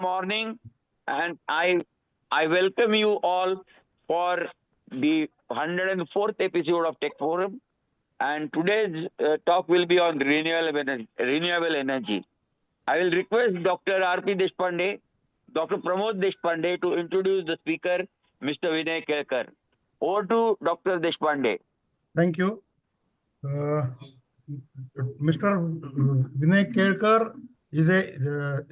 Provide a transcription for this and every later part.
morning, and I welcome you all for the 104th episode of Tech Forum. And today's talk will be on renewable energy. I will request Dr. R.P. Deshpande, Dr. Pramod Deshpande to introduce the speaker, Mr. Vinay Kelkar. Over to Dr. Deshpande. Thank you. Mr. Vinay Kelkar is a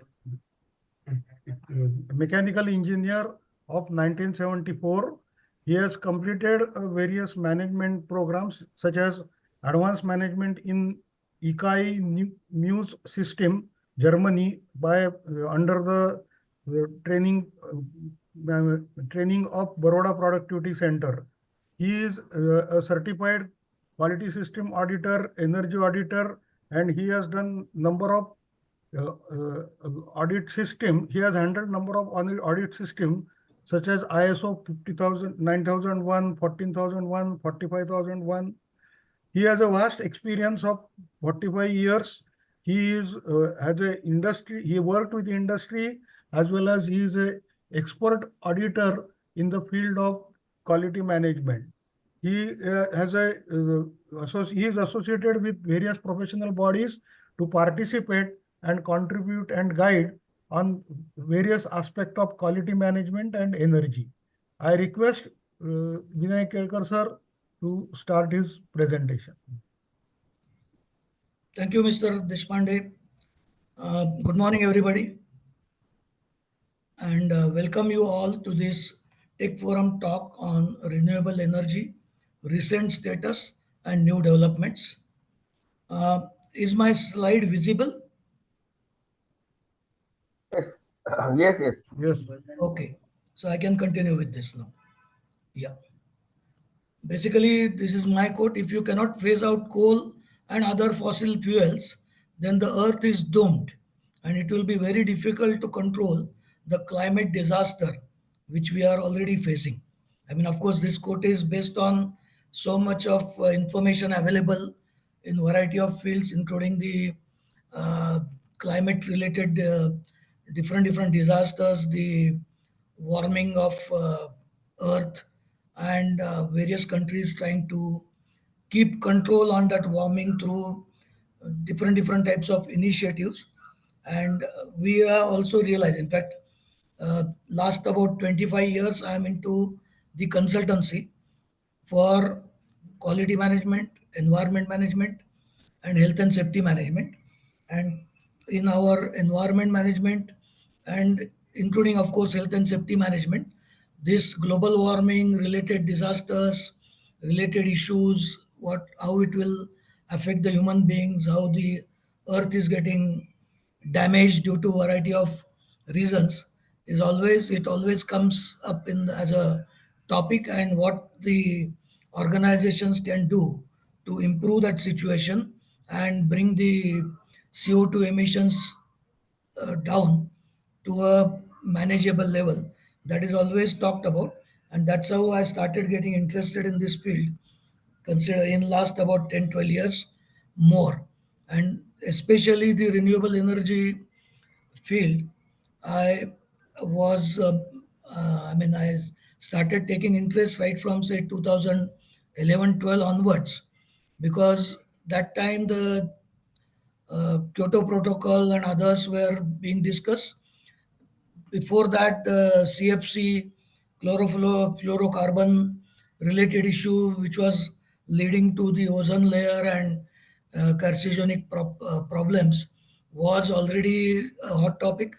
mechanical engineer of 1974. He has completed various management programs such as advanced management in IEI Muse system, Germany, by under the training of Baroda Productivity Center. He is a certified quality system auditor, energy auditor, and he has done number of audit system. He has handled number of audit system such as ISO 50,000, 9001, 14,001, 45,001. He has a vast experience of 45 years. He is has a industry. He worked with the industry as well as he is a expert auditor in the field of quality management. He he is associated with various professional bodies to participate and contribute and guide on various aspects of quality management and energy. I request Vinay Kelkar sir to start his presentation. Thank you, Mr. Deshpande. Good morning, everybody, and welcome you all to this Tech Forum talk on renewable energy, recent status, and new developments. Is my slide visible? Yes, yes. Yes. Okay, so I can continue with this now. Yeah. Basically, this is my quote. If you cannot phase out coal and other fossil fuels, then the earth is doomed and it will be very difficult to control the climate disaster which we are already facing. I mean, of course, this quote is based on so much of information available in variety of fields, including the uh, climate related different disasters, the warming of earth, and various countries trying to keep control on that warming through different types of initiatives. And we are also realize, in fact, last about 25 years I am into the consultancy for quality management, environment management, and health and safety management. And in our environment management, and including, of course, health and safety management, this global warming related disasters, related issues, how it will affect the human beings, how the earth is getting damaged due to variety of reasons, is always it always comes up in as a topic, and what the organizations can do to improve that situation and bring the CO2 emissions down to a manageable level. That is always talked about, and that's how I started getting interested in this field, consider in last about 10-12 years more. And especially the renewable energy field, I was, I mean, I started taking interest right from say 2011-12 onwards, because that time the Kyoto Protocol and others were being discussed. Before that, the CFC, chlorofluorocarbon related issue, which was leading to the ozone layer and carcinogenic problems, was already a hot topic.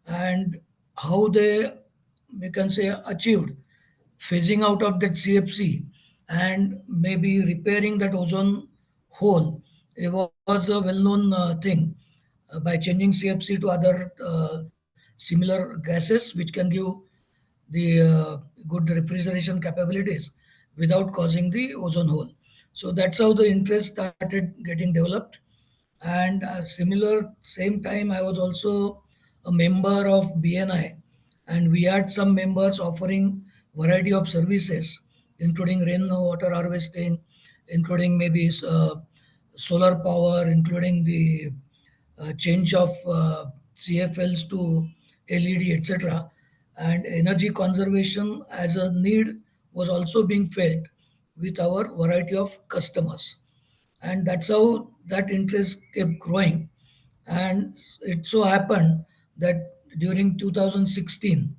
And how they, we can say, achieved phasing out of that CFC and maybe repairing that ozone hole, it was a well-known thing by changing CFC to other similar gases which can give the good refrigeration capabilities without causing the ozone hole. So that's how the interest started getting developed. And similar same time, I was also a member of BNI, and we had some members offering variety of services, including rainwater harvesting, including maybe solar power, including the change of CFLs to LED, etc. And energy conservation as a need was also being felt with our variety of customers. And that's how that interest kept growing. And it so happened that during 2016,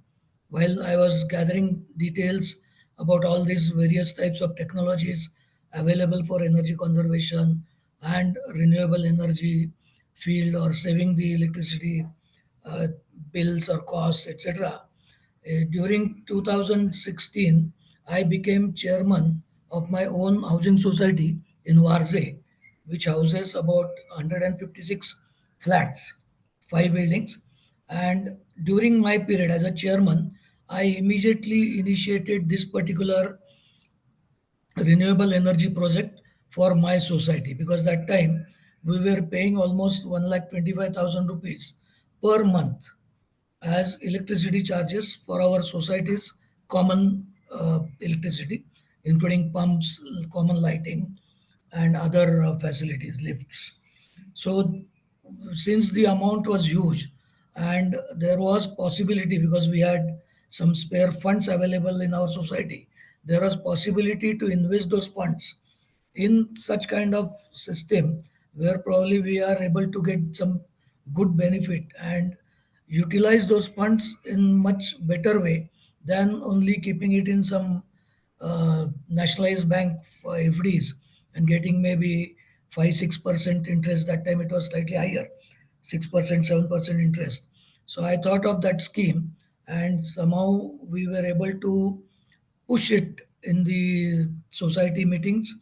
while I was gathering details about all these various types of technologies available for energy conservation and renewable energy field or saving the electricity uh, bills or costs, etc. During 2016, I became chairman of my own housing society in Varze, which houses about 156 flats, 5 buildings. And during my period as a chairman, I immediately initiated this particular renewable energy project for my society, because that time we were paying almost 1,25,000 rupees per month as electricity charges for our society's common electricity, including pumps, common lighting, and other facilities, lifts. So, since the amount was huge, and there was possibility because we had some spare funds available in our society, there was possibility to invest those funds in such kind of system where probably we are able to get some good benefit and utilize those funds in much better way than only keeping it in some nationalized bank for FDs and getting maybe 5-6% interest. That time it was slightly higher, 6%, 7% interest. So I thought of that scheme, and somehow we were able to push it in the society meetings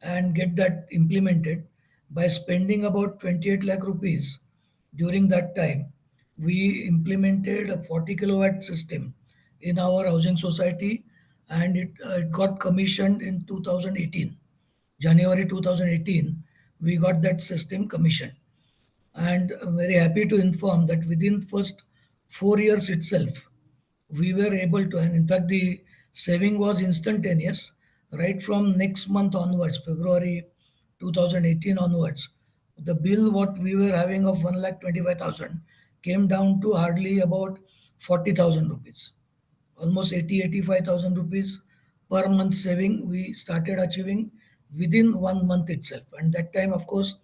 and get that implemented by spending about 28 lakh rupees. During that time, we implemented a 40 kilowatt system in our housing society, and it got commissioned in 2018. January 2018, we got that system commissioned. And I'm very happy to inform that within first 4 years itself, we were able to, and in fact, the saving was instantaneous. Right from next month onwards, February 2018 onwards, the bill what we were having of 1,25,000 came down to hardly about 40,000 rupees, almost 85,000 rupees per month saving we started achieving within 1 month itself. And that time, of course,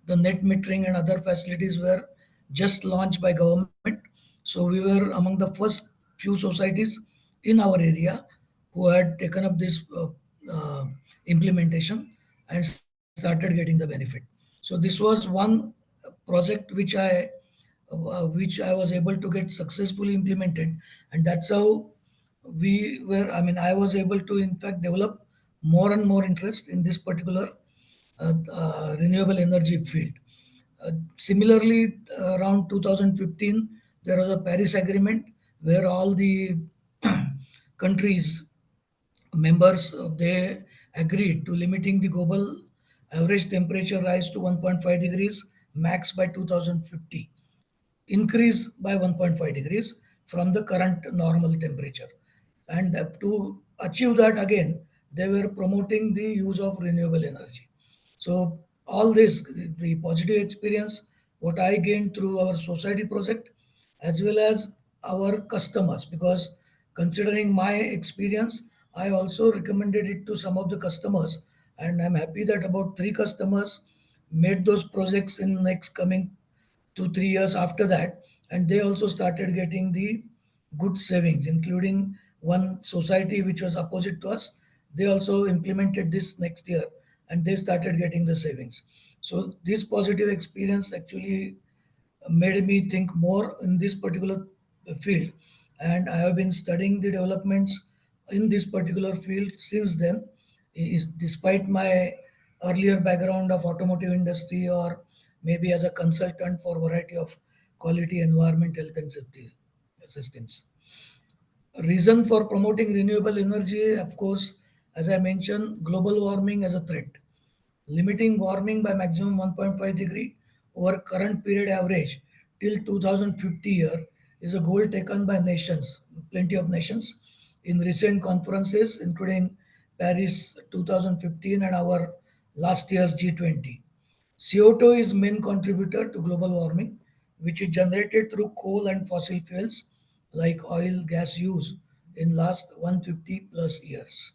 the net metering and other facilities were just launched by government. So we were among the first few societies in our area who had taken up this implementation and started getting the benefit. So this was one project which I was able to get successfully implemented, and that's how I was able to, in fact, develop more and more interest in this particular renewable energy field. Similarly, around 2015, there was a Paris Agreement where all the countries members they agreed to limiting the global average temperature rise to 1.5 degrees max by 2050, increase by 1.5 degrees from the current normal temperature. And to achieve that again, they were promoting the use of renewable energy. So all this, the positive experience, what I gained through our society project, as well as our customers, because considering my experience, I also recommended it to some of the customers, and I'm happy that about 3 customers made those projects in next coming 2-3 years after that, and they also started getting the good savings, including one society which was opposite to us. They also implemented this next year, and they started getting the savings. So this positive experience actually made me think more in this particular field, and I have been studying the developments in this particular field since then. Is despite my earlier background of automotive industry or maybe as a consultant for variety of quality, environment, health, and safety systems. Reason for promoting renewable energy, of course, as I mentioned, global warming as a threat. Limiting warming by maximum 1.5 degree over current period average till 2050 year is a goal taken by nations, plenty of nations, in recent conferences, including Paris 2015 and our last year's G20. CO2 is main contributor to global warming, which is generated through coal and fossil fuels like oil, gas use in last 150 plus years.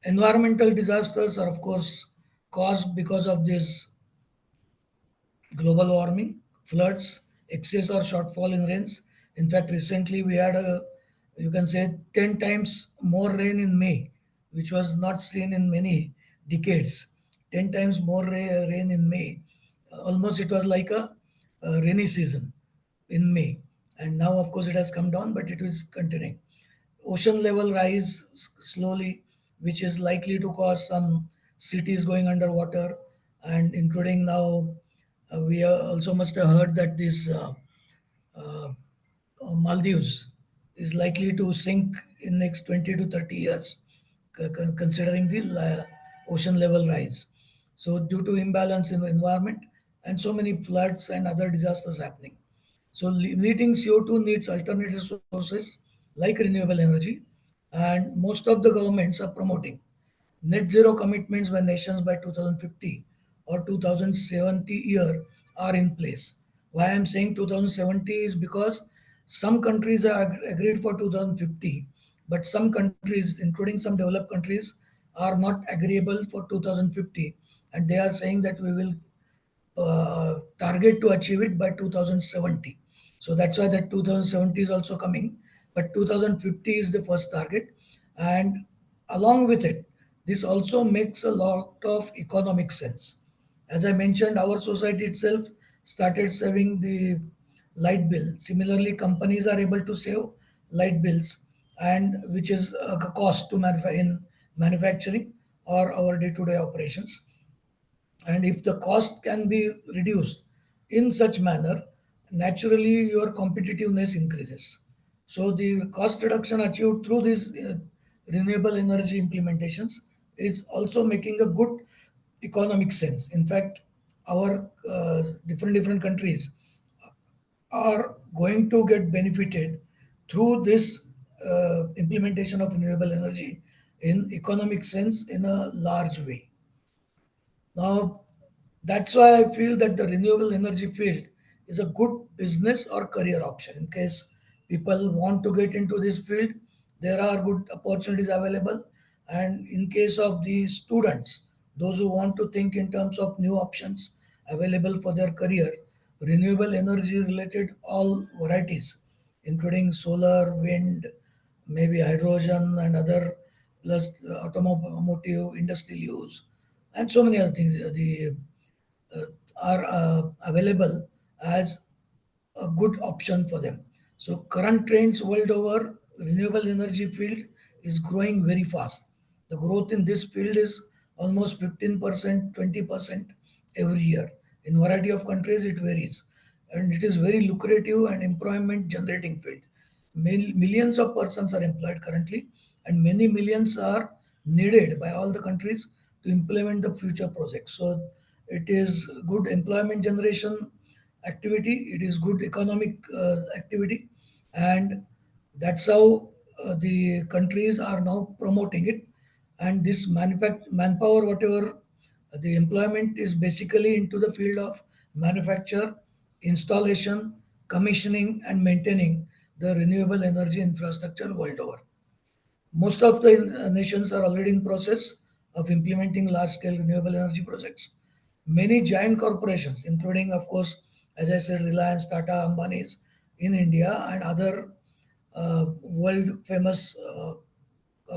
Environmental disasters are of course caused because of this global warming, floods, excess or shortfall in rains. In fact, recently we had you can say 10 times more rain in May, which was not seen in many decades. 10 times more rain in May. Almost it was like a rainy season in May. And now, of course, it has come down, but it is continuing. Ocean level rise slowly, which is likely to cause some cities going underwater, and including now, we also must have heard that this uh, Maldives is likely to sink in next 20 to 30 years, considering the ocean level rise. So due to imbalance in the environment and so many floods and other disasters happening. So limiting CO2 needs alternative sources like renewable energy, and most of the governments are promoting net zero commitments by nations by 2050 or 2070 year are in place. Why I'm saying 2070 is because some countries are agreed for 2050, but some countries, including some developed countries, are not agreeable for 2050, and they are saying that we will target to achieve it by 2070. So that's why that 2070 is also coming, but 2050 is the first target. And along with it, this also makes a lot of economic sense. As I mentioned, our society itself started saving the light bill. Similarly, companies are able to save light bills, and which is a cost to in manufacturing or our day-to-day operations. And if the cost can be reduced in such manner, naturally your competitiveness increases. So the cost reduction achieved through these renewable energy implementations is also making a good economic sense. In fact, our different countries are going to get benefited through this implementation of renewable energy in economic sense in a large way. Now, that's why I feel that the renewable energy field is a good business or career option. In case people want to get into this field, there are good opportunities available. And in case of the students, those who want to think in terms of new options available for their career, renewable energy related all varieties, including solar, wind, maybe hydrogen and other, plus automotive, industrial use, and so many other things uh, are available as a good option for them. So current trends world over, renewable energy field is growing very fast. The growth in this field is almost 15%, 20% every year. In variety of countries, it varies, and it is very lucrative and employment generating field. Millions of persons are employed currently, and many millions are needed by all the countries to implement the future projects. So it is good employment generation activity. It is good economic activity, and that's how the countries are now promoting it. And this manpower, whatever the employment is basically into the field of manufacture, installation, commissioning, and maintaining the renewable energy infrastructure world over. Most of the nations are already in process of implementing large-scale renewable energy projects. Many giant corporations, including, of course, as I said, Reliance, Tata, Ambani's in India, and other world-famous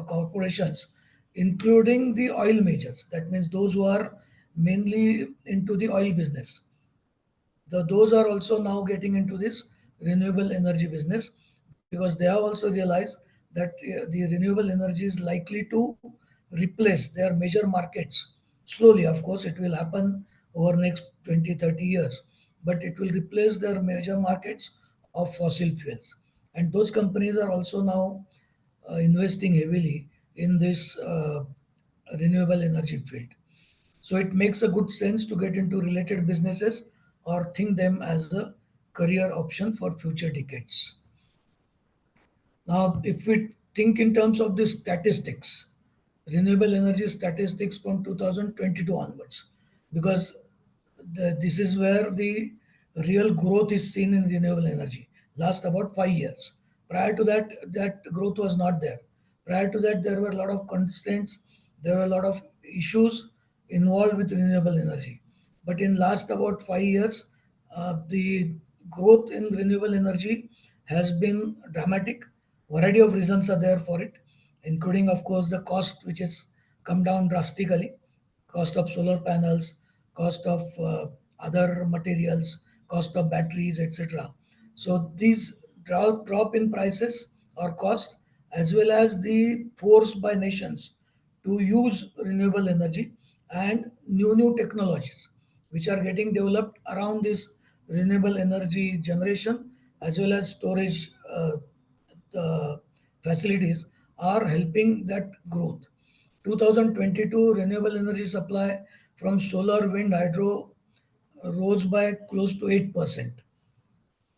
corporations, including the oil majors. That means those who are mainly into the oil business, those are also now getting into this renewable energy business, because they have also realized that the renewable energy is likely to replace their major markets slowly. Of course, it will happen over next 20, 30 years, but it will replace their major markets of fossil fuels. And those companies are also now investing heavily in this renewable energy field. So it makes a good sense to get into related businesses or think them as a career option for future decades. Now, if we think in terms of the statistics, renewable energy statistics from 2022 onwards, because this is where the real growth is seen in renewable energy, last about 5 years. Prior to that, that growth was not there. Prior to that, there were a lot of constraints, there were a lot of issues involved with renewable energy. But in last about 5 years, the growth in renewable energy has been dramatic. Variety of reasons are there for it, including, of course, the cost, which has come down drastically, cost of solar panels, cost of other materials, cost of batteries, etc. So these drop in prices or cost, as well as the force by nations to use renewable energy and new technologies which are getting developed around this renewable energy generation, as well as storage the facilities, are helping that growth. 2022 renewable energy supply from solar, wind, hydro rose by close to 8%.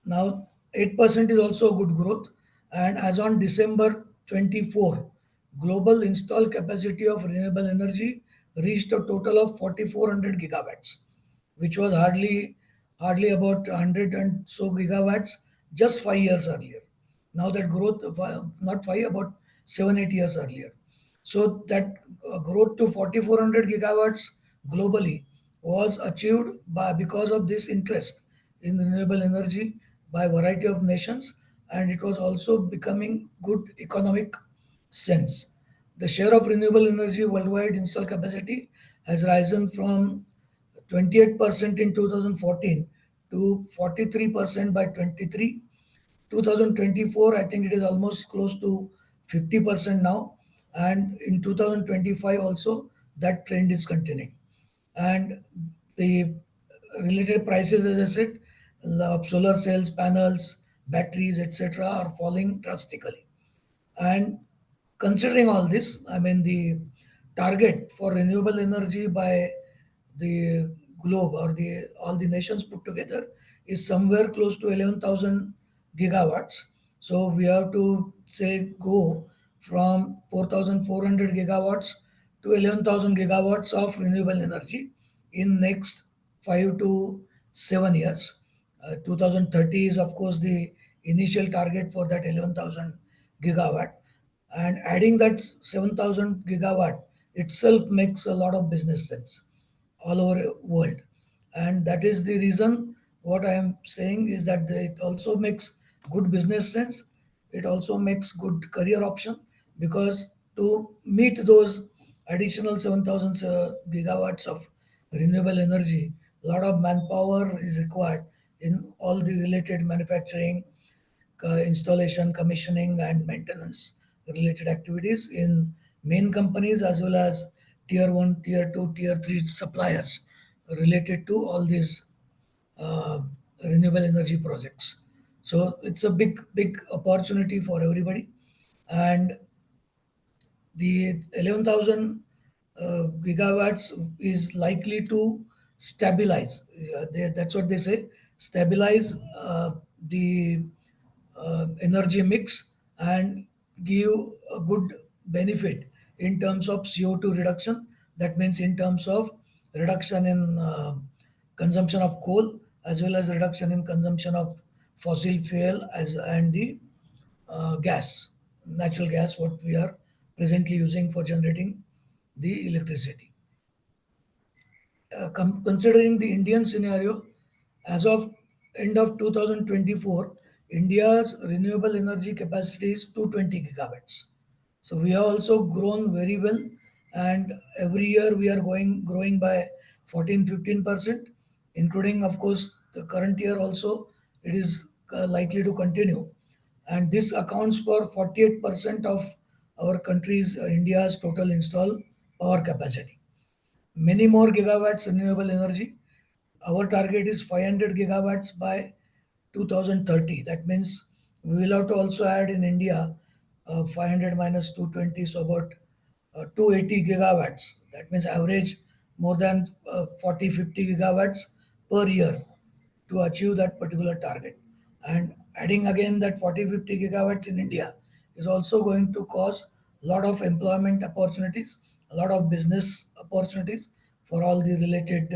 Now, 8% is also good growth. And as on December 24, global installed capacity of renewable energy reached a total of 4,400 gigawatts, which was hardly about 100 and so gigawatts just 5 years earlier. Now that growth, not five, about 7, 8 years earlier. So that growth to 4,400 gigawatts globally was achieved by because of this interest in renewable energy by variety of nations, and it was also becoming good economic sense. The share of renewable energy worldwide installed capacity has risen from 28% in 2014 to 43% by 23. 2024, I think it is almost close to 50% now. And in 2025 also, that trend is continuing. And the related prices, as I said, of solar cells, panels, batteries, etc., are falling drastically. And considering all this, I mean, the target for renewable energy by the globe or the all the nations put together is somewhere close to 11,000 gigawatts. So we have to say go from 4,400 gigawatts to 11,000 gigawatts of renewable energy in next 5 to 7 years. 2030 is, of course, the initial target for that 11,000 gigawatt. And adding that 7,000 gigawatt itself makes a lot of business sense all over the world. And that is the reason what I am saying is that it also makes good business sense. It also makes good career option, because to meet those additional 7,000 gigawatts of renewable energy, a lot of manpower is required in all the related manufacturing, installation, commissioning, and maintenance related activities in main companies, as well as tier 1, tier 2, tier 3 suppliers related to all these uh, renewable energy projects. So it's a big opportunity for everybody. And the 11,000 gigawatts is likely to stabilize. That's what they say, stabilize the energy mix and give a good benefit in terms of CO2 reduction. That means in terms of reduction in consumption of coal, as well as reduction in consumption of fossil fuel as and the gas, natural gas, what we are presently using for generating the electricity. Considering the Indian scenario, as of end of 2024, India's renewable energy capacity is 220 gigawatts. So we have also grown very well, and every year we are growing by 14-15%, including, of course, the current year also. It is likely to continue, and this accounts for 48% of our country's India's total installed power capacity. Many more gigawatts renewable energy. Our target is 500 gigawatts by 2030. That means we will have to also add in India 500 minus 220, so about 280 gigawatts. That means average more than 40, 50 gigawatts per year to achieve that particular target. And adding again that 40, 50 gigawatts in India is also going to cause a lot of employment opportunities, a lot of business opportunities for all the related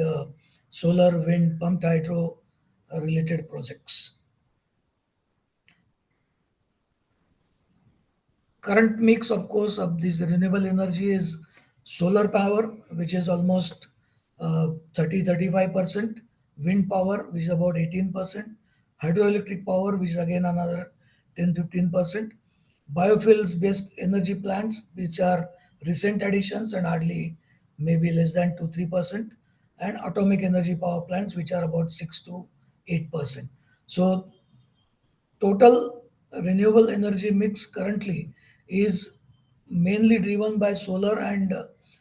solar, wind, pumped hydro related projects. current mix, of course, of this renewable energy is solar power, which is almost 35%, wind power, which is about 18%, hydroelectric power, which is again another 10-15%, biofuels based energy plants, which are recent additions and hardly maybe less than 2-3%, and atomic energy power plants, which are about 6-8%. So total renewable energy mix currently is mainly driven by solar and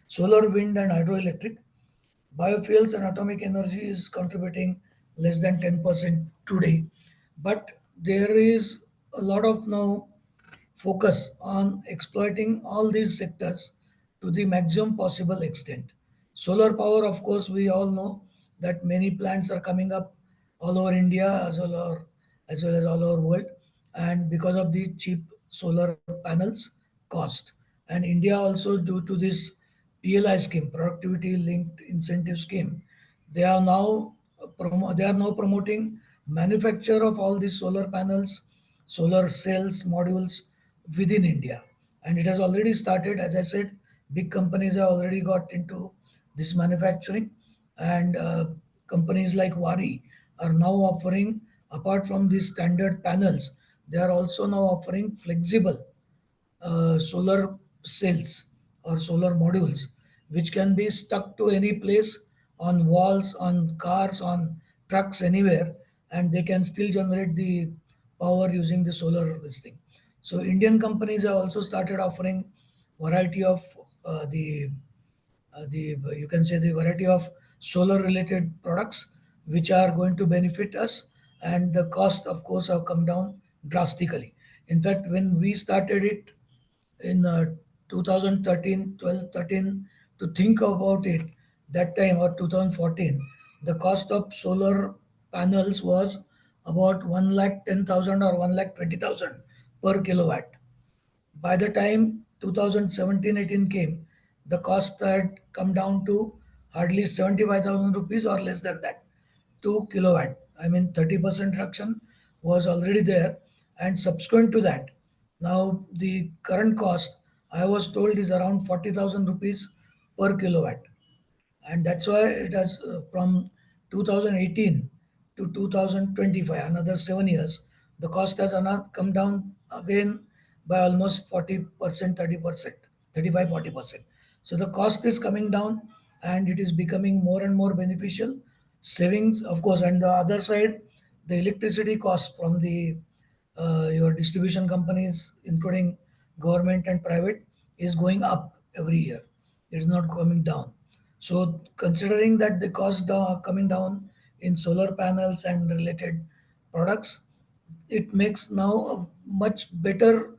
solar, wind, and hydroelectric. Biofuels and atomic energy is contributing less than 10% today. But there is a lot of now focus on exploiting all these sectors to the maximum possible extent. Solar power, of course, we all know that many plants are coming up all over India as well as all over world, and because of the cheap solar panels cost. And India also, due to this PLI scheme, productivity linked incentive scheme, they are now promoting manufacture of all these solar panels, solar cells, modules within India, and it has already started. As I said, big companies have already got into this manufacturing, and companies like Wari are now offering, apart from these standard panels, they are also now offering flexible solar cells or solar modules, which can be stuck to any place, on walls, on cars, on trucks, anywhere, and they can still generate the power using the solar this thing. So Indian companies have also started offering variety of the you can say the variety of solar related products which are going to benefit us, and the cost, of course, have come down drastically. In fact, when we started it in 2013, 12, 13, to think about it, that time, or 2014, the cost of solar panels was about 1,10,000 or 1,20,000 per kilowatt. By the time 2017-18 came, the cost had come down to hardly 75,000 rupees or less than that, 2 kilowatt. I mean, 30% reduction was already there. And subsequent to that, now the current cost, I was told, is around 40,000 rupees per kilowatt, and that's why it has from 2018 to 2025, another 7 years, the cost has come down again by almost 40%, 30%, 35-40%. So the cost is coming down, and it is becoming more and more beneficial. Savings, of course, and the other side, the electricity cost from the your distribution companies, including government and private, is going up every year. It is not coming down. So, considering that the cost coming down in solar panels and related products, it makes now a much better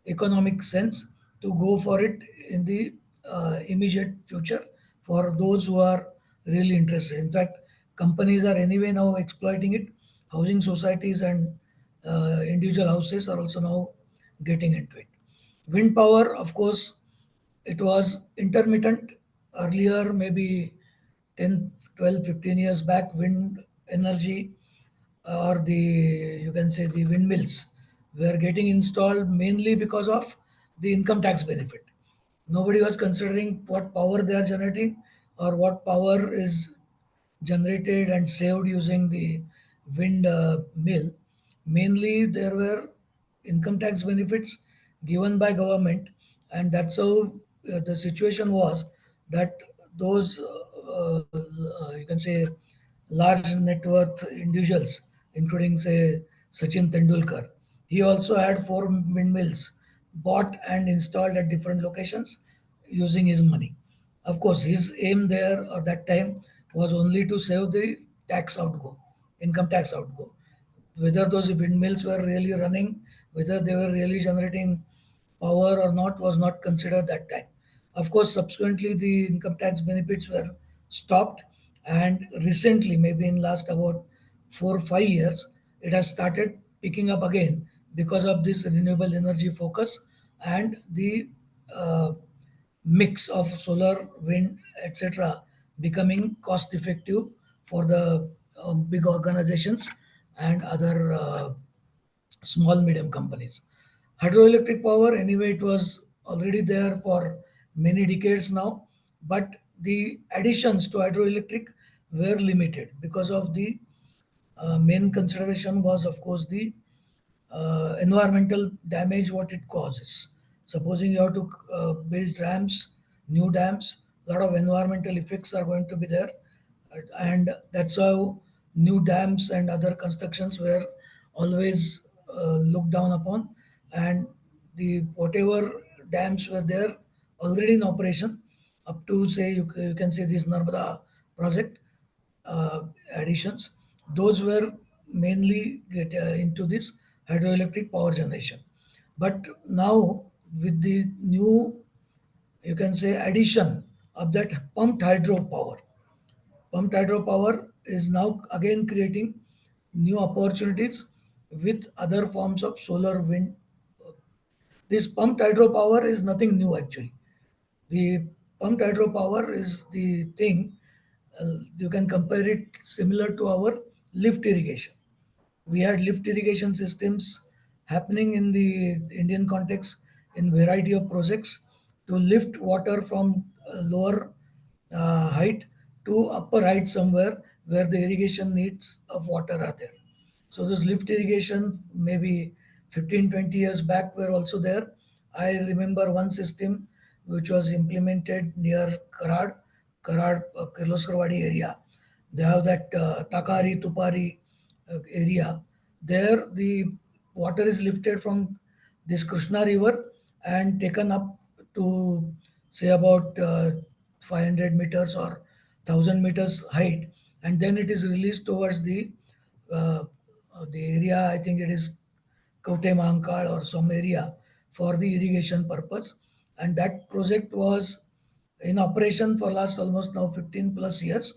economic sense to go for it in the immediate future for those who are really interested. In fact, companies are anyway now exploiting it. Housing societies and individual houses are also now getting into it. Wind power, of course, it was intermittent earlier, maybe 10, 12, 15 years back. Wind energy, or the, you can say, the windmills, were getting installed mainly because of the income tax benefit. Nobody was considering what power they are generating or what power is generated and saved using the wind mill. Mainly, there were income tax benefits given by government, and that's how the situation was, that those you can say large net worth individuals, including say Sachin Tendulkar, he also had 4 windmills bought and installed at different locations using his money. Of course, his aim there at that time was only to save the tax outgo, income tax outgo. Whether those windmills were really running, whether they were really generating power or not, was not considered that time. Of course, subsequently the income tax benefits were stopped, and recently, maybe in last about 4 or 5 years, it has started picking up again because of this renewable energy focus and the uh, mix of solar, wind, etc., becoming cost effective for the big organizations and other small medium companies. Hydroelectric power, anyway, it was already there for many decades now, but the additions to hydroelectric were limited because of the main consideration was, of course, the environmental damage what it causes. Supposing you have to build dams, new dams, a lot of environmental effects are going to be there, and that's how new dams and other constructions were always looked down upon, and the whatever dams were there already in operation up to say you can say this Narmada project uh, additions, those were mainly into this hydroelectric power generation. But now, with the new, you can say, addition of that pumped hydropower is now again creating new opportunities with other forms of solar, wind. This pumped hydropower is nothing new actually. The pumped hydropower is the thing, you can compare it similar to our lift irrigation. We had lift irrigation systems happening in the Indian context in variety of projects to lift water from lower height to upper height somewhere where the irrigation needs of water are there. So this lift irrigation maybe 15, 20 years back were also there. I remember one system which was implemented near Kirloskarwadi area. They have that Takari, Tupari area. There the water is lifted from this Krishna river and taken up to say about 500 meters or 1000 meters height, and then it is released towards uh, the area, I think it is Kaute Mahankal or some area for the irrigation purpose. And that project was in operation for last almost now 15 plus years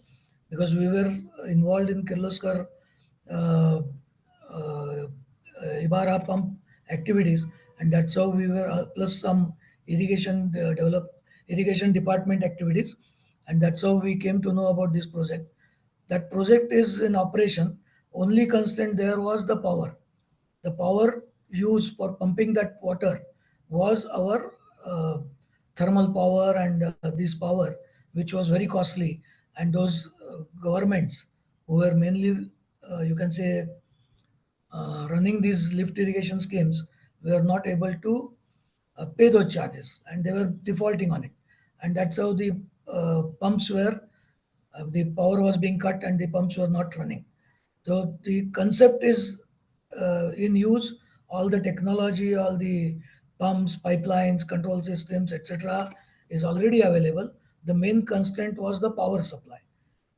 because we were involved in Kirloskar uh, uh, Ibara pump activities, and that's how we were plus some irrigation department activities, and that's how we came to know about this project. That project is in operation. Only constraint there was the power. The power used for pumping that water was our thermal power and this power, which was very costly. And those governments who were mainly, you can say, running these lift irrigation schemes were not able to pay those charges and they were defaulting on it. And that's how the pumps were, the power was being cut and the pumps were not running. So the concept is in use, all the technology, all the pumps, pipelines, control systems, etc., is already available. The main constraint was the power supply.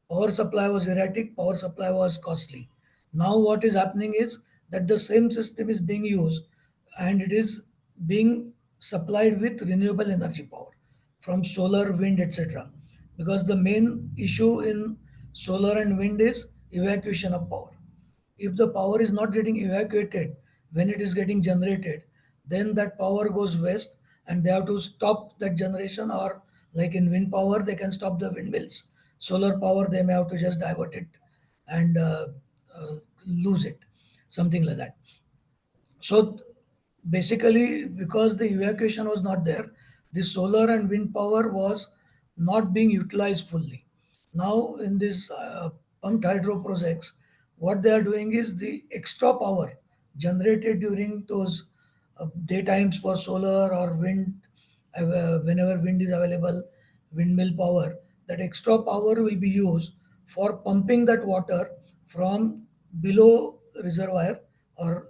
Power supply was erratic, power supply was costly. Now, what is happening is that the same system is being used and it is being supplied with renewable energy power from solar, wind, etc. Because the main issue in solar and wind is evacuation of power. If the power is not getting evacuated when it is getting generated, then that power goes waste and they have to stop that generation, or like in wind power they can stop the windmills. Solar power they may have to just divert it and uh, lose it, something like that. So basically, because the evacuation was not there, the solar and wind power was not being utilized fully. Now, in this pumped hydro projects, what they are doing is the extra power generated during those daytimes for solar or wind, whenever wind is available, windmill power, that extra power will be used for pumping that water from below reservoir or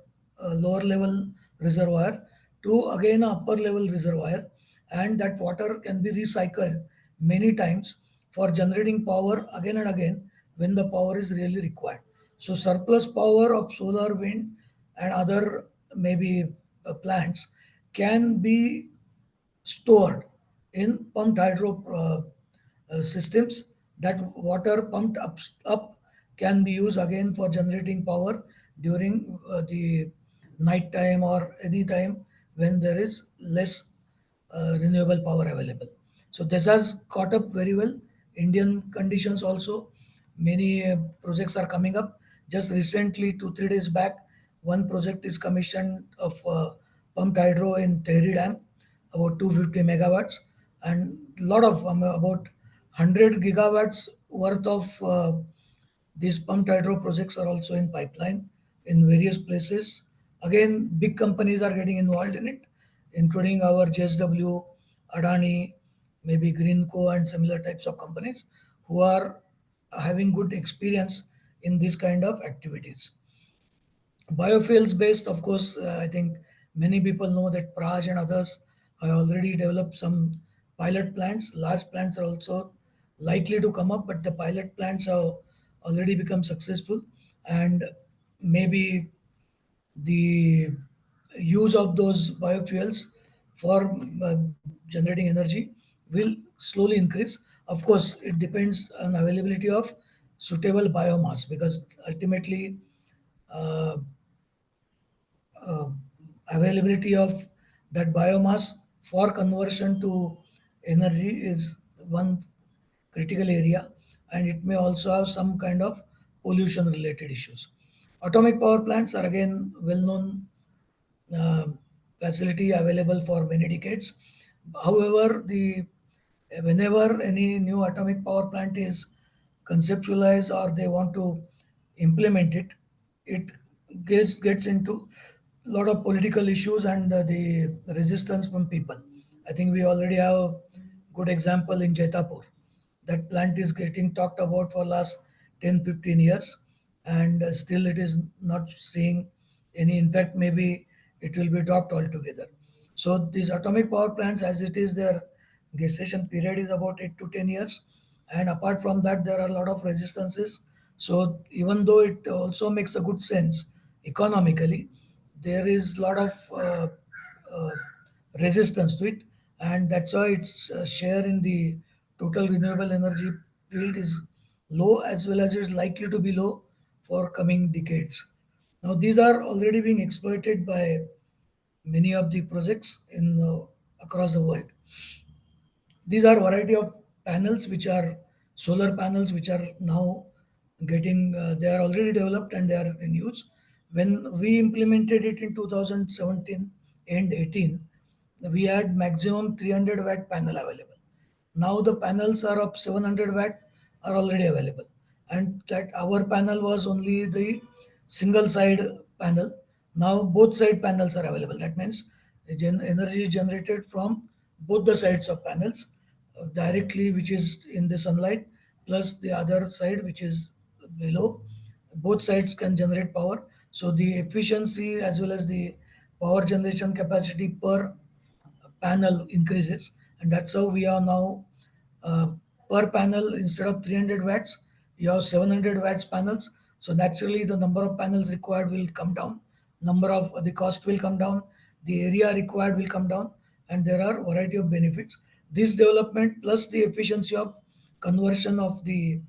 lower level reservoir to again a upper level reservoir, and that water can be recycled many times for generating power again and again when the power is really required. So surplus power of solar, wind and other maybe plants can be stored in pumped hydro systems. That water pumped up can be used again for generating power during the night time or any time when there is less renewable power available. So this has caught up very well. Indian conditions also, many projects are coming up. Just recently, 2 3 days back, one project is commissioned of pumped hydro in Tehri Dam, about 250 megawatts, and lot of about 100 gigawatts worth of these pumped hydro projects are also in pipeline in various places. Again, big companies are getting involved in it, including our JSW, Adani, maybe Greenco, and similar types of companies who are having good experience in these kind of activities. Biofuels based, of course, I think many people know that Praj and others have already developed some pilot plants. Large plants are also likely to come up, but the pilot plants have already become successful, and maybe the use of those biofuels for generating energy will slowly increase. Of course, it depends on availability of suitable biomass, because ultimately uh, uh, availability of that biomass for conversion to energy is one critical area, and it may also have some kind of pollution related issues. Atomic power plants are again well known uh, facility available for many decades. However, the whenever any new atomic power plant is conceptualized or they want to implement it, it gets into a lot of political issues and the resistance from people. I think we already have a good example in Jaitapur. That plant is getting talked about for last 10-15 years, and still it is not seeing any impact. Maybe it will be dropped altogether. So these atomic power plants, as it is, their gestation period is about 8 to 10 years, and apart from that there are a lot of resistances. So even though it also makes a good sense economically, there is a lot of uh, resistance to it, and that's why its share in the total renewable energy field is low, as well as it's likely to be low for coming decades. Now these are already being exploited by many of the projects in across the world. These are variety of panels which are solar panels which are now getting they are already developed and they are in use. When we implemented it in 2017 and 18, we had maximum 300 watt panel available. Now the panels are of 700 watt are already available, and that our panel was only the single side panel. Now both side panels are available. That means energy is generated from both the sides of panels directly, which is in the sunlight, plus the other side which is below. Both sides can generate power. So the efficiency as well as the power generation capacity per panel increases, and that's how we are now uh, per panel, instead of 300 watts you have 700 watts panels. So naturally the number of panels required will come down, number of the cost will come down, the area required will come down, and there are variety of benefits. This development plus the efficiency of conversion of the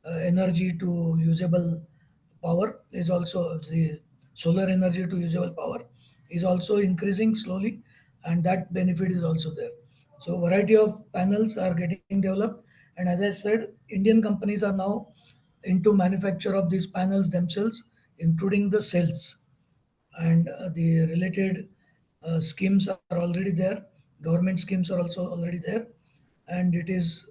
energy to usable power is also the solar energy to usable power is also increasing slowly, and that benefit is also there. So variety of panels are getting developed, and as I said, Indian companies are now into manufacture of these panels themselves, including the cells, and the related schemes are already there. Government schemes are also already there, and it is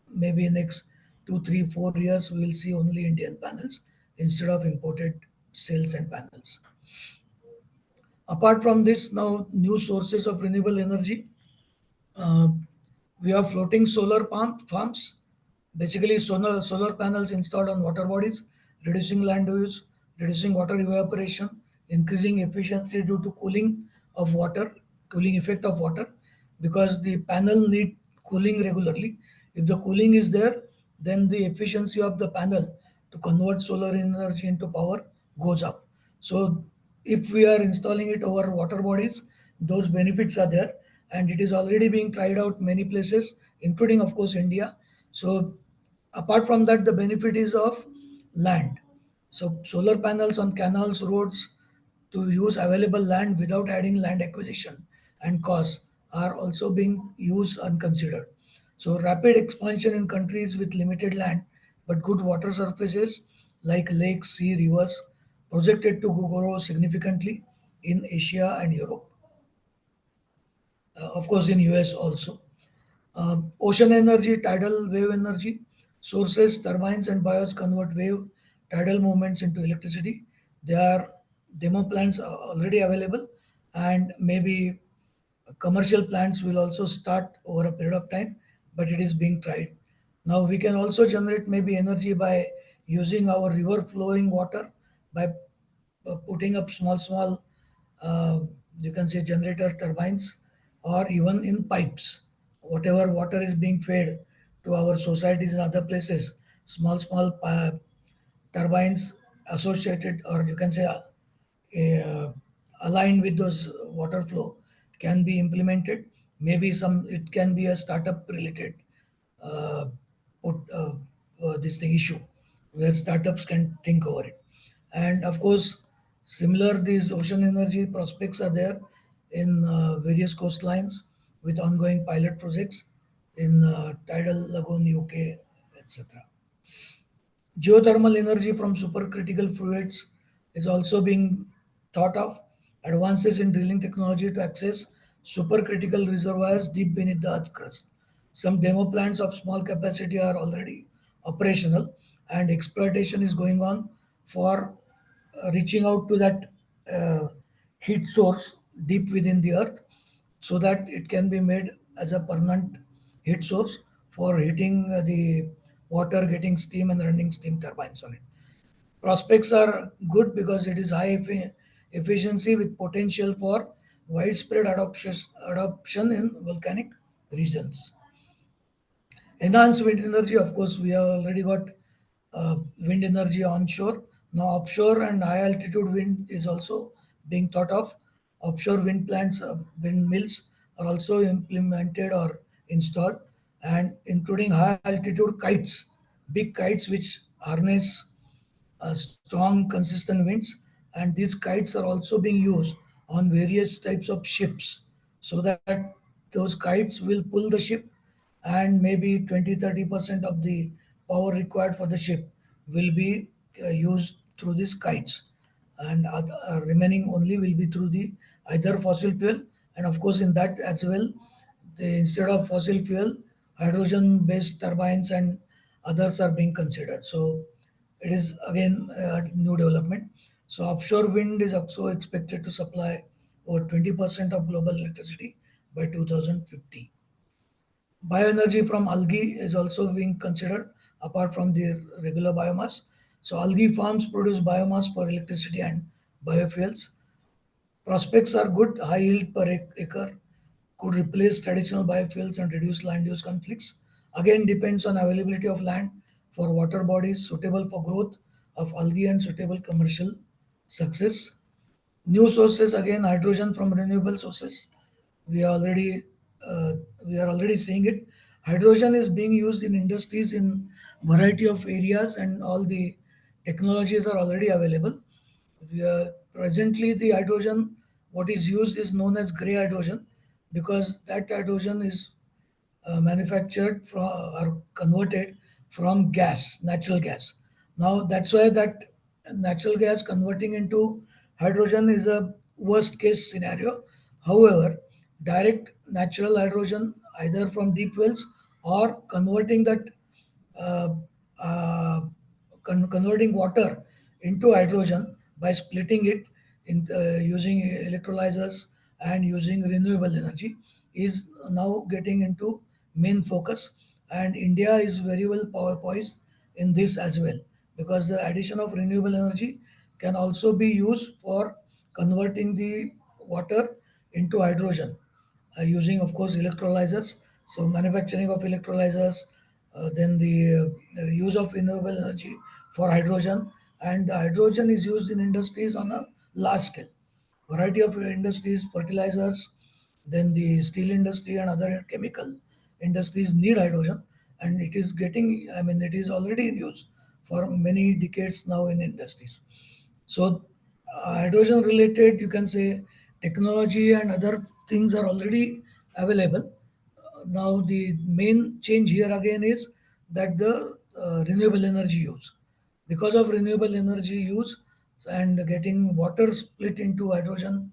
maybe next 2 3 4 years we will see only Indian panels instead of imported cells and panels. Apart from this, now new sources of renewable energy. Uh, we have floating farms, basically solar panels installed on water bodies, reducing land use, reducing water evaporation, increasing efficiency due to cooling effect of water, because the panel need cooling regularly. If the cooling is there, then the efficiency of the panel to convert solar energy into power goes up. So if we are installing it over water bodies, those benefits are there, and it is already being tried out many places, including of course India. So apart from that, the benefit is of land. So solar panels on canals, roads, to use available land without adding land acquisition and costs are also being used and considered. So rapid expansion in countries with limited land but good water surfaces like lakes, sea, rivers projected to grow significantly in Asia and Europe. of course in US also. Ocean energy, tidal wave energy, sources, turbines and bios convert wave tidal movements into electricity. There are demo plants already available, and maybe commercial plants will also start over a period of time, but it is being tried. Now we can also generate maybe energy by using our river flowing water by putting up small uh, you can say generator turbines, or even in pipes. Whatever water is being fed to our societies and other places, small turbines associated, or you can say uh, aligned with those water flow can be implemented. Maybe some it can be a startup related uh, put this thing issue where startups can think over it. And of course, similar these ocean energy prospects are there in various coastlines with ongoing pilot projects in tidal lagoon UK, etc. Geothermal energy from supercritical fluids is also being thought of. Advances in drilling technology to access supercritical reservoirs deep beneath the Earth's crust. Some demo plants of small capacity are already operational, and exploitation is going on for reaching out to that uh, heat source deep within the earth, so that it can be made as a permanent heat source for heating the water, getting steam and running steam turbines on it. Prospects are good because it is high efficiency with potential for widespread adoption in volcanic regions. Enhanced wind energy, of course, we have already got wind energy onshore. Now, offshore and high altitude wind is also being thought of. Offshore wind plants, windmills are also implemented or installed, and including high altitude kites, big kites which harness strong, consistent winds, and these kites are also being used on various types of ships, so that those kites will pull the ship, and maybe 20-30% of the power required for the ship will be used through these kites, and remaining only will be through the either fossil fuel, and of course in that as well, instead of fossil fuel, hydrogen based turbines and others are being considered. So it is again a new development. So offshore wind is also expected to supply over 20% of global electricity by 2050. Bioenergy from algae is also being considered apart from the regular biomass. So algae farms produce biomass for electricity and biofuels. Prospects are good, high yield per acre, could replace traditional biofuels and reduce land use conflicts. Again, depends on availability of land for water bodies suitable for growth of algae and suitable commercial success. New sources, again hydrogen from renewable sources. We are already uh, we are already seeing it. Hydrogen is being used in industries in variety of areas, and all the technologies are already available. Presently, the hydrogen what is used is known as gray hydrogen, because that hydrogen is manufactured from or converted from gas, natural gas. Now that's why that natural gas converting into hydrogen is a worst case scenario. However, direct natural hydrogen either from deep wells or converting that uh, uh, converting water into hydrogen by splitting it in using electrolyzers and using renewable energy is now getting into main focus, and India is very well poised in this as well, because the addition of renewable energy can also be used for converting the water into hydrogen using, of course, electrolyzers. So manufacturing of electrolyzers, then the use of renewable energy for hydrogen, and the hydrogen is used in industries on a large scale. Variety of industries, fertilizers, then the steel industry and other chemical industries need hydrogen, and it is getting, I mean, it is already in use for many decades now in industries. So, hydrogen related, you can say, technology and other things are already available. Now, the main change here again is that the renewable energy use. Because of renewable energy use and getting water split into hydrogen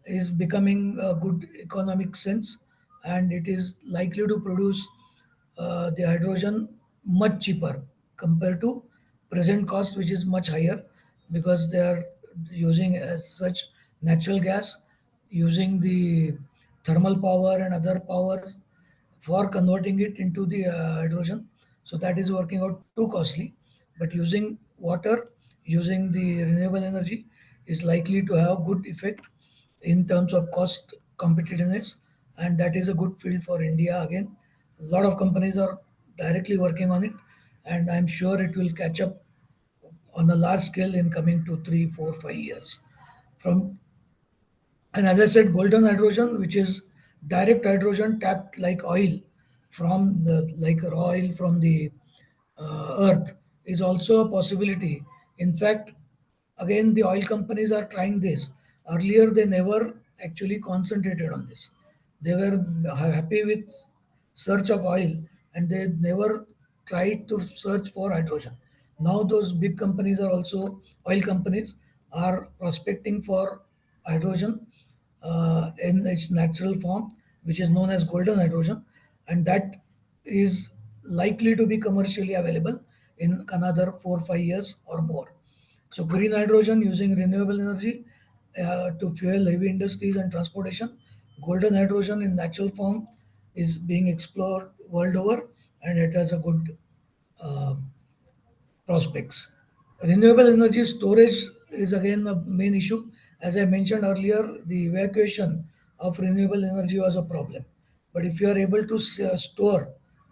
is becoming a good economic sense, and it is likely to produce the hydrogen much cheaper compared to present cost, which is much higher, because they are using as such natural gas, using the thermal power and other powers for converting it into the hydrogen. So that is working out too costly. But using water, using the renewable energy is likely to have good effect in terms of cost competitiveness, and that is a good field for India. Again, a lot of companies are directly working on it, and I'm sure it will catch up on a large scale in coming to 3, 4, 5 years. From And as I said, golden hydrogen, which is direct hydrogen tapped like oil from the like raw oil from the earth, is also a possibility. In fact, again, the oil companies are trying this. Earlier, they never actually concentrated on this. They were happy with search of oil, and they never tried to search for hydrogen. Now those big companies are also oil companies are prospecting for hydrogen in its natural form, which is known as golden hydrogen, and that is likely to be commercially available in another 4 or 5 years or more. So, green hydrogen using renewable energy to fuel heavy industries and transportation. Golden hydrogen in natural form is being explored world over, and it has a good uh, prospects. Renewable energy storage is again a main issue. As I mentioned earlier, the evacuation of renewable energy was a problem. But if you are able to store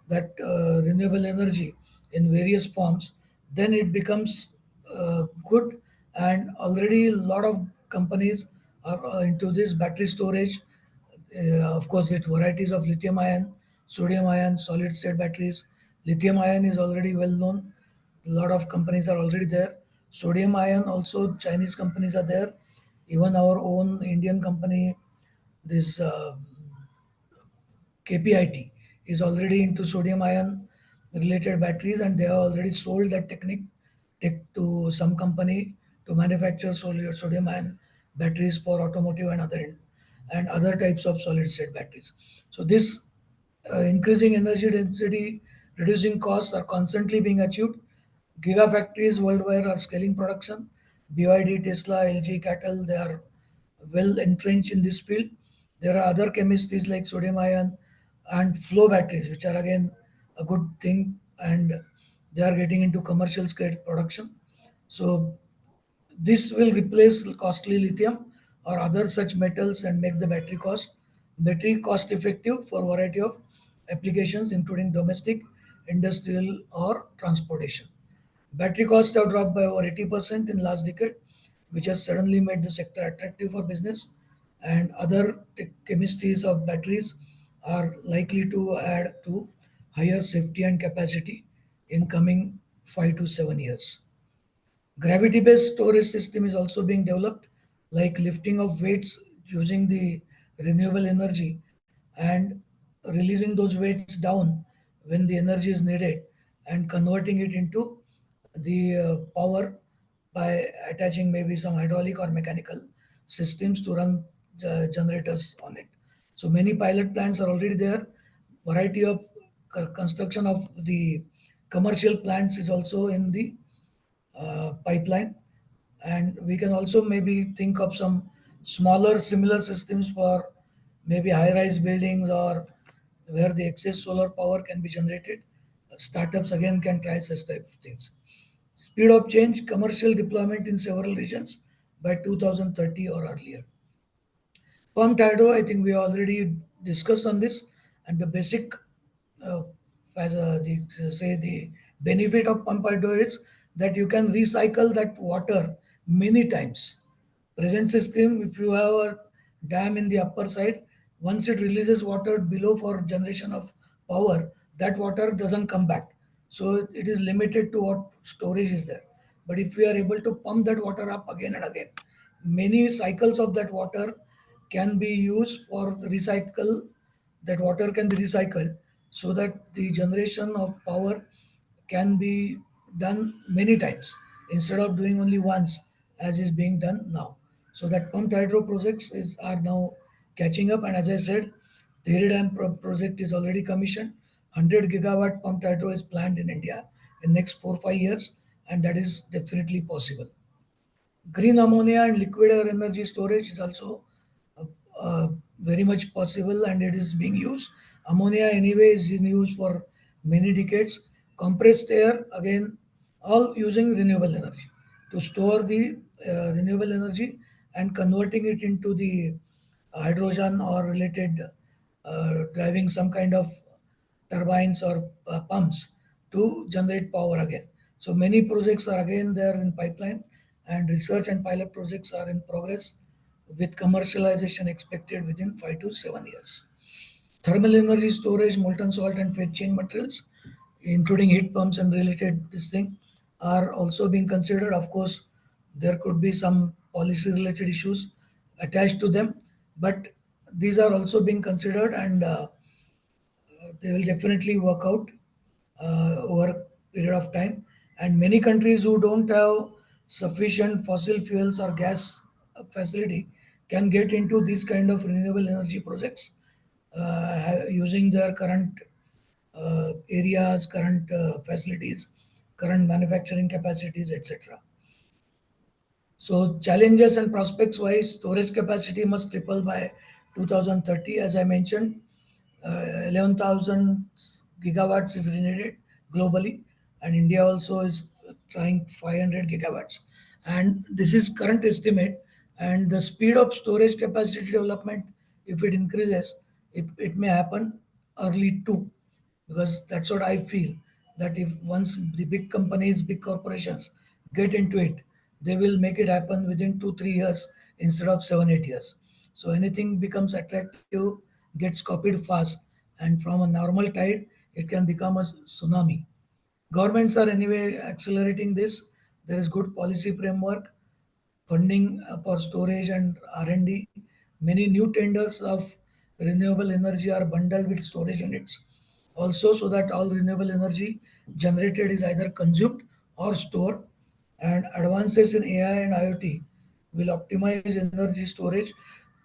that renewable energy in various forms, then it becomes good. And already a lot of companies are into this battery storage. Of course, it varieties of lithium ion, sodium ion, solid state batteries. Lithium ion is already well known. A lot of companies are already there. Sodium ion also, Chinese companies are there. Even our own Indian company, this KPIT, is already into sodium ion related batteries, and they have already sold that technique to some company to manufacture sodium ion batteries for automotive and other types of solid state batteries. So this increasing energy density, reducing costs are constantly being achieved. Gigafactories worldwide are scaling production. BYD, Tesla, LG, Cattle, they are well entrenched in this field. There are other chemistries like sodium ion and flow batteries, which are again a good thing, and they are getting into commercial scale production. So this will replace costly lithium or other such metals and make the battery cost effective for variety of applications, including domestic, industrial, or transportation. Battery costs have dropped by over 80% in last decade, which has suddenly made the sector attractive for business. And other chemistries of batteries are likely to add to higher safety and capacity in coming 5 to 7 years. Gravity-based storage system is also being developed, like lifting of weights using the renewable energy and releasing those weights down when the energy is needed and converting it into the power by attaching maybe some hydraulic or mechanical systems to run generators on it. So many pilot plants are already there. Variety of construction of the commercial plants is also in the pipeline, and we can also maybe think of some smaller similar systems for maybe high-rise buildings or where the excess solar power can be generated. Startups again can try such type of things. Speed of change, commercial deployment in several regions by 2030 or earlier. Pumped hydro, I think we already discussed on this, and the basic, uh, as the benefit of pumped hydro is that you can recycle that water many times. Present system, if you have a dam in the upper side, once it releases water below for generation of power, that water doesn't come back. So it is limited to what storage is there. But if we are able to pump that water up again and again, many cycles of that water can be used for recycle. That water can be recycled so that the generation of power can be done many times instead of doing only once as is being done now. So that pumped hydro projects are now catching up. And as I said, the Iridam project is already commissioned. 100 gigawatt pumped hydro is planned in India in next 4 5 years, and that is definitely possible. Green ammonia and liquid air energy storage is also uh, uh, very much possible, and it is being used. Ammonia anyway is in use for many decades. Compressed air, again, all using renewable energy to store the renewable energy and converting it into the hydrogen or related, driving some kind of turbines or pumps to generate power again. So many projects are again there in pipeline, and research and pilot projects are in progress with commercialization expected within 5 to 7 years. Thermal energy storage, molten salt and phase change materials, including heat pumps and related this thing, are also being considered. Of course, there could be some policy related issues attached to them, but these are also being considered, and they will definitely work out over a period of time. And many countries who don't have sufficient fossil fuels or gas facility can get into these kind of renewable energy projects using their current areas, current facilities, current manufacturing capacities, etc. So challenges and prospects wise, storage capacity must triple by 2030. As I mentioned, 11,000 gigawatts is needed globally, and India also is trying 500 gigawatts. And this is current estimate, and the speed of storage capacity development, if it increases, it may happen early too, because that's what I feel, that if once the big companies, big corporations get into it, they will make it happen within 2 3 years instead of 7 8 years. So anything becomes attractive, gets copied fast, and from a normal tide, it can become a tsunami. Governments are anyway accelerating this. There is good policy framework, funding for storage and R&D. Many new tenders of renewable energy are bundled with storage units. Also, so that all renewable energy generated is either consumed or stored. And advances in AI and IoT will optimize energy storage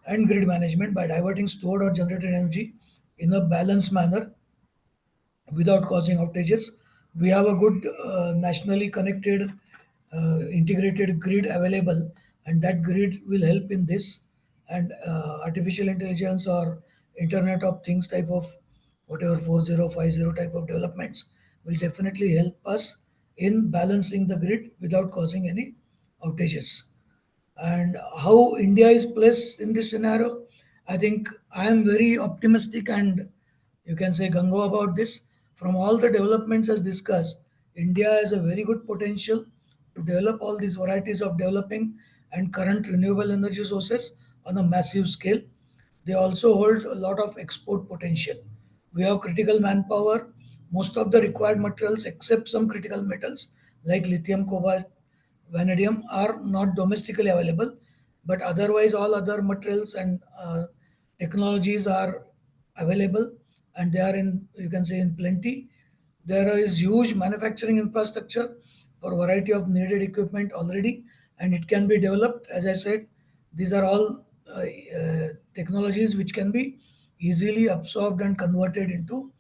and grid management by diverting stored or generated energy in a balanced manner without causing outages. We have a good nationally connected integrated grid available, and that grid will help in this. And artificial intelligence or Internet of Things type of whatever 4050 type of developments will definitely help us in balancing the grid without causing any outages. And how India is placed in this scenario, I think I am very optimistic and you can say gung about this. From all the developments as discussed, India has a very good potential to develop all these varieties of developing and current renewable energy sources on a massive scale. They also hold a lot of export potential. We have critical manpower. Most of the required materials, except some critical metals like lithium, cobalt, vanadium, are not domestically available, but otherwise all other materials and technologies are available, and they are in, you can say, in plenty. There is huge manufacturing infrastructure for variety of needed equipment already, and it can be developed. As I said, these are all technologies which can be easily absorbed and converted into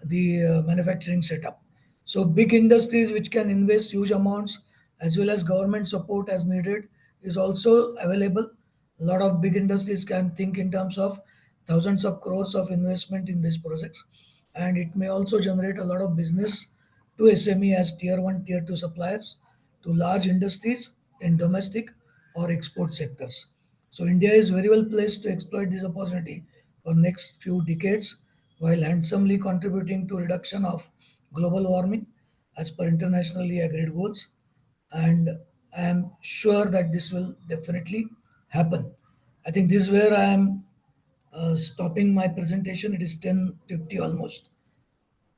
the manufacturing setup. So big industries which can invest huge amounts as well as government support as needed is also available. A lot of big industries can think in terms of thousands of crores of investment in these projects, and it may also generate a lot of business to SME as tier 1, tier 2 suppliers to large industries in domestic or export sectors. So India is very well placed to exploit this opportunity for next few decades while handsomely contributing to reduction of global warming as per internationally agreed goals. And I am sure that this will definitely happen. I think this is where I am stopping my presentation. It is 10:50 almost.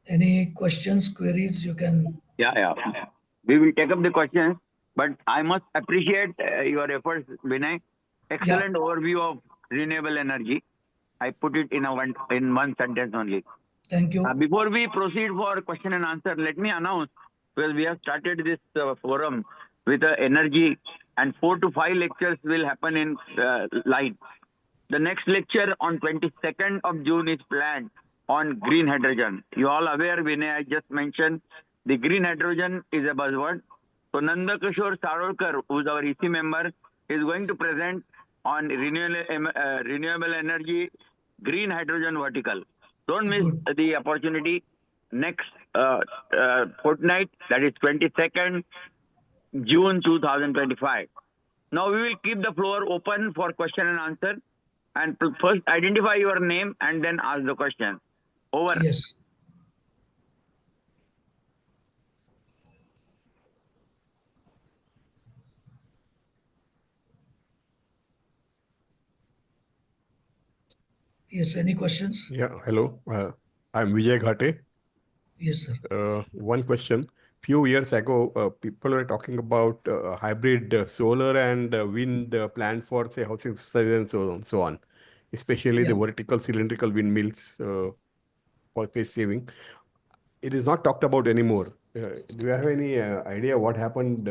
Any questions, queries you can? Yeah, yeah. We will take up the questions, but I must appreciate your efforts, Vinay. Yeah, Excellent overview of renewable energy. I put it in one sentence only. thank you. Before we proceed for question and answer, let me announce, because we have started this forum with energy and 4 to 5 lectures will happen in line. The next lecture on 22nd of June is planned on green hydrogen. You all aware, Vinay, I just mentioned the green hydrogen is a buzzword. So Nandakishore Sarolkar, who is our EC member, is going to present on renewable energy green hydrogen vertical. Don't miss Good. the opportunity. Next fortnight, that is 22nd June 2025. Now we will keep the floor open for question and answer. And first identify your name and then ask the question. Over. Yes. Yes, any questions? Yeah, hello. I'm Vijay Ghate. Yes, sir. One question. Few years ago, people were talking about hybrid solar and wind plant for, say, housing societies and so on, especially the Yeah. vertical cylindrical windmills for space saving. It is not talked about anymore. Do you have any idea what happened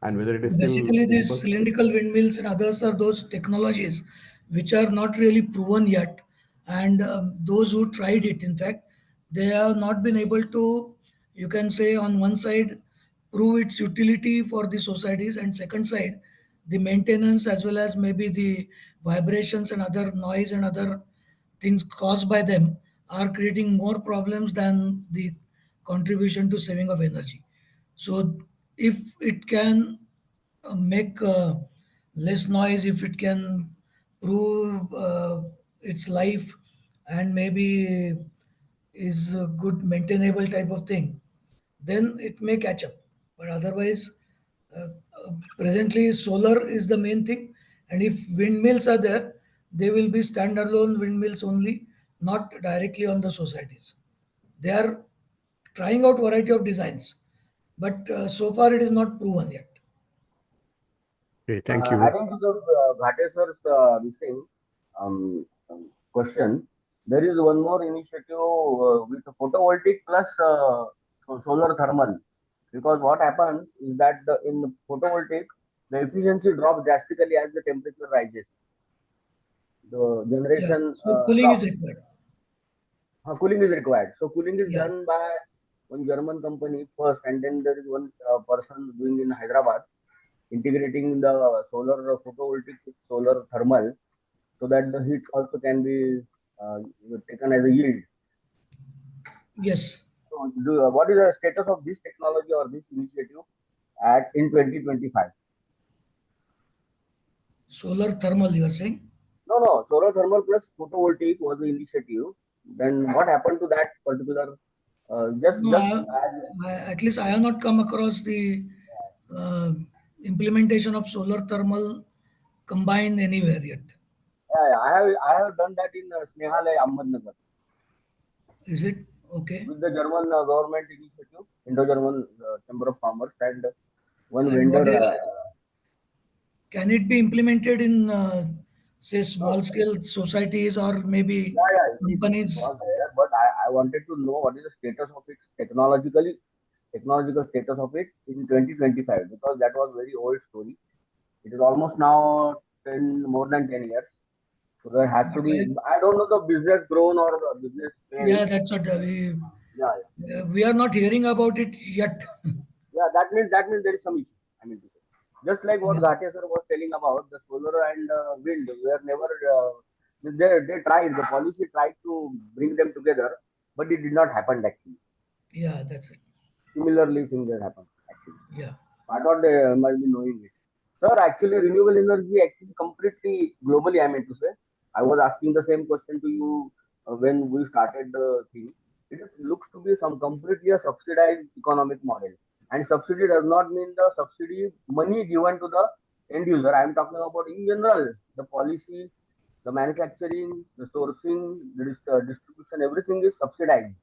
and whether it is still Basically, these visible? cylindrical windmills and others are those technologies which are not really proven yet. And those who tried it, in fact, they have not been able to, you can say, on one side, prove its utility for the societies, and second side, the maintenance as well as maybe the vibrations and other noise and other things caused by them are creating more problems than the contribution to saving of energy. So, if it can make less noise, if it can prove its life and maybe is a good maintainable type of thing, then it may catch up. But otherwise, uh, presently solar is the main thing, and if windmills are there, they will be standalone windmills only, not directly on the societies. They are trying out variety of designs, but so far it is not proven yet. Okay, thank you. Adding to the Ghate sir's this thing, question, there is one more initiative with photovoltaic plus solar thermal. Because what happens is that in photovoltaic, the efficiency drops drastically as the temperature rises. The Yeah, generation so cooling is drops. required. Cooling is required. So cooling is Yeah, done by one German company first, and then there is one person doing in Hyderabad, integrating the solar photovoltaic with solar thermal, so that the heat also can be uh, taken as a yield. yes. So, what is the status of this technology or this initiative at in 2025? Solar thermal, you are saying? No, no, solar thermal plus photovoltaic was the initiative. Then what happened to that particular? No, at least I have not come across the uh, implementation of solar thermal combined anywhere yet. yeah, I have done that in Snehalay Ahmednagar Is it? Okay. with the German government initiative, Indo-German Chamber of Commerce, and one And vendor. can it be implemented in, say, No, small scale societies or maybe yeah, it companies? was there, but I wanted to know what is the status of its technological status of it in 2025, because that was very old story. It is almost now more than 10 years. So there has But to be, I don't know the business grown or the business failed. yeah, that's what Yeah, we are not hearing about it yet. yeah, that means there is some issue. I mean to say, just like what Yeah, Ghatia sir was telling about the solar and wind, were never they tried, the policy tried to bring them together, but it did not happen actually. yeah, that's it. Similarly, things that happen actually. Yeah, I thought they must be knowing it. Sir, actually, renewable energy actually completely globally, I mean to say. I was asking the same question to you when we started the thing. It is, looks to be some completely a subsidized economic model. And subsidy does not mean the subsidy money given to the end user. I am talking about in general, the policy, the manufacturing, the sourcing, the distribution, everything is subsidized.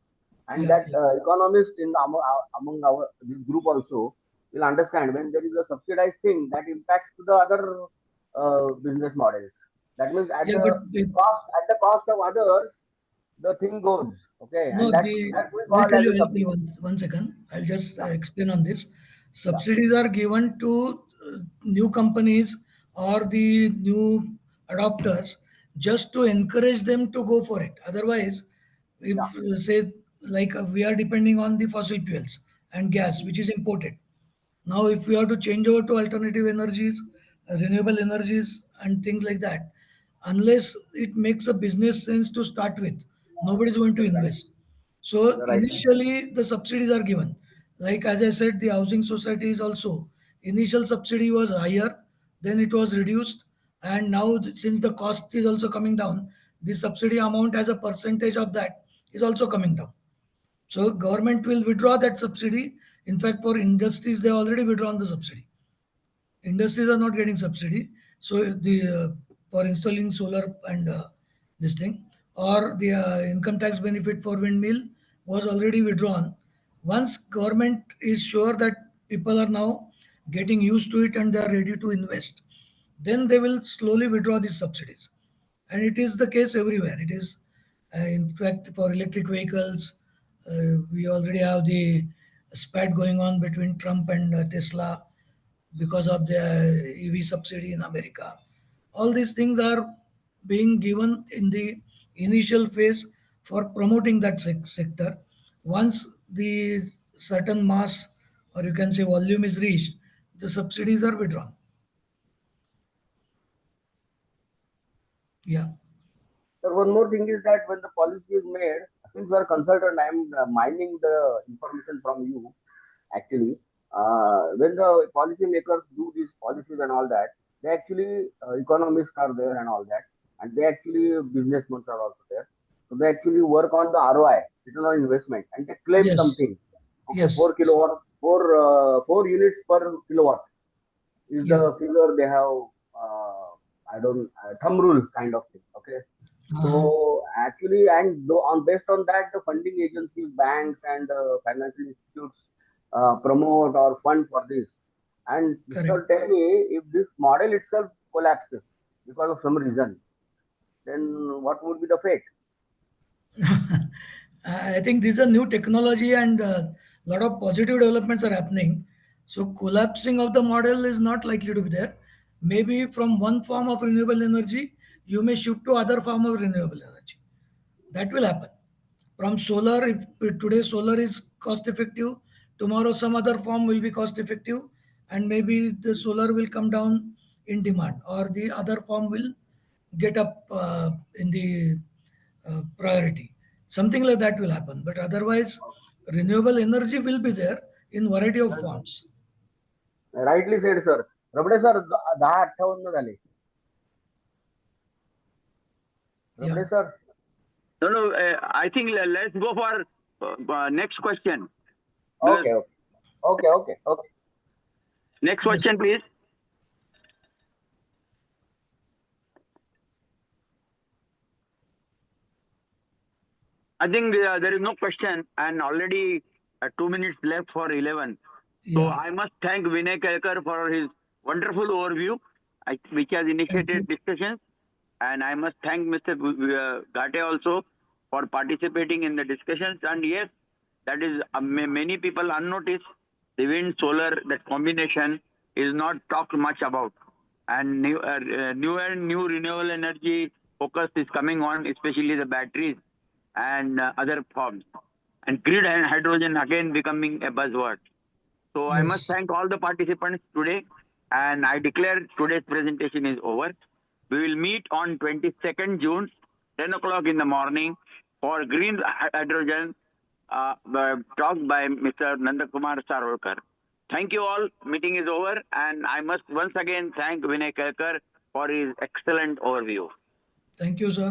And yeah, that yeah, economists in among our this group also will understand when there is a subsidized thing that impacts to the other business models. That means yeah. But at the cost of others, the thing goes. Okay, no, and that we I'll call tell as you, a I'll tell you subsidy. one second. I'll just Yeah, explain on this. yeah, Subsidies are given to new companies or the new adopters just to encourage them to go for it. Otherwise, if say like we are depending on the fossil fuels and gas, which is imported. Now, if we have to change over to alternative energies, renewable energies, and things like that, unless it makes a business sense to start with, nobody is going to invest. So Right. initially, the subsidies are given. Like as I said, the housing societies also initial subsidy was higher, then it was reduced, and now since the cost is also coming down, the subsidy amount as a percentage of that is also coming down. So government will withdraw that subsidy. In fact, for industries, they already withdrawn the subsidy. Industries are not getting subsidy. So the for installing solar and this thing, or the income tax benefit for windmill was already withdrawn. Once government is sure that people are now getting used to it and they are ready to invest, then they will slowly withdraw these subsidies. And it is the case everywhere. It is, in fact, for electric vehicles, we already have the spat going on between Trump and Tesla because of the EV subsidy in America. All these things are being given in the initial phase for promoting that sector. Once the certain mass, or you can say volume, is reached, the subsidies are withdrawn. Yeah. Sir, one more thing is that when the policy is made, since you are consultant, I am mining the information from you. Actually, when the policymakers do these policies and all that, they actually economists are there and all that, and they actually businessmen are also there. So they actually work on the ROI, return on investment, and they claim Yes. something. Okay, Yes. 4 units per kilowatt is Yeah. the figure they have. I don't thumb rule kind of thing. Okay, Uh-huh. so actually, and on based on that, the funding agencies, banks, and financial institutes promote or fund for this. And Correct. sir, tell me, if this model itself collapses because of some reason, then what would be the fate? I think these are new technology and a lot of positive developments are happening. So collapsing of the model is not likely to be there. Maybe from one form of renewable energy, you may shift to other form of renewable energy. That will happen. From solar, if today solar is cost effective, tomorrow some other form will be cost effective, and maybe the solar will come down in demand, or the other form will get up in the priority. Something like that will happen. But otherwise, renewable energy will be there in variety of forms. Rightly said, sir. Rabade sir 10:58 झाले. Yeah. Rabade sir. No, no. I think let's go for next question. Because Okay. next Yes. question, please. I think there is no question, and already 2 minutes left for 11. So Yeah. I must thank Vinay Kelkar for his wonderful overview, which has Thank you. initiated discussions. And I must thank Mr. Gate also for participating in the discussions. And yes, that is many people unnoticed. The wind, solar, that combination is not talked much about. And new renewable energy focus is coming on, especially the batteries and other forms. And grid and hydrogen again becoming a buzzword. So I must Yes. thank all the participants today, and I declare today's presentation is over. We will meet on 22nd June, 10 o'clock in the morning for green hydrogen talk by Mr. Nandakumar Sarwarkar. Thank you all. Meeting is over, and I must once again thank Vinay Kelkar for his excellent overview. Thank you, sir.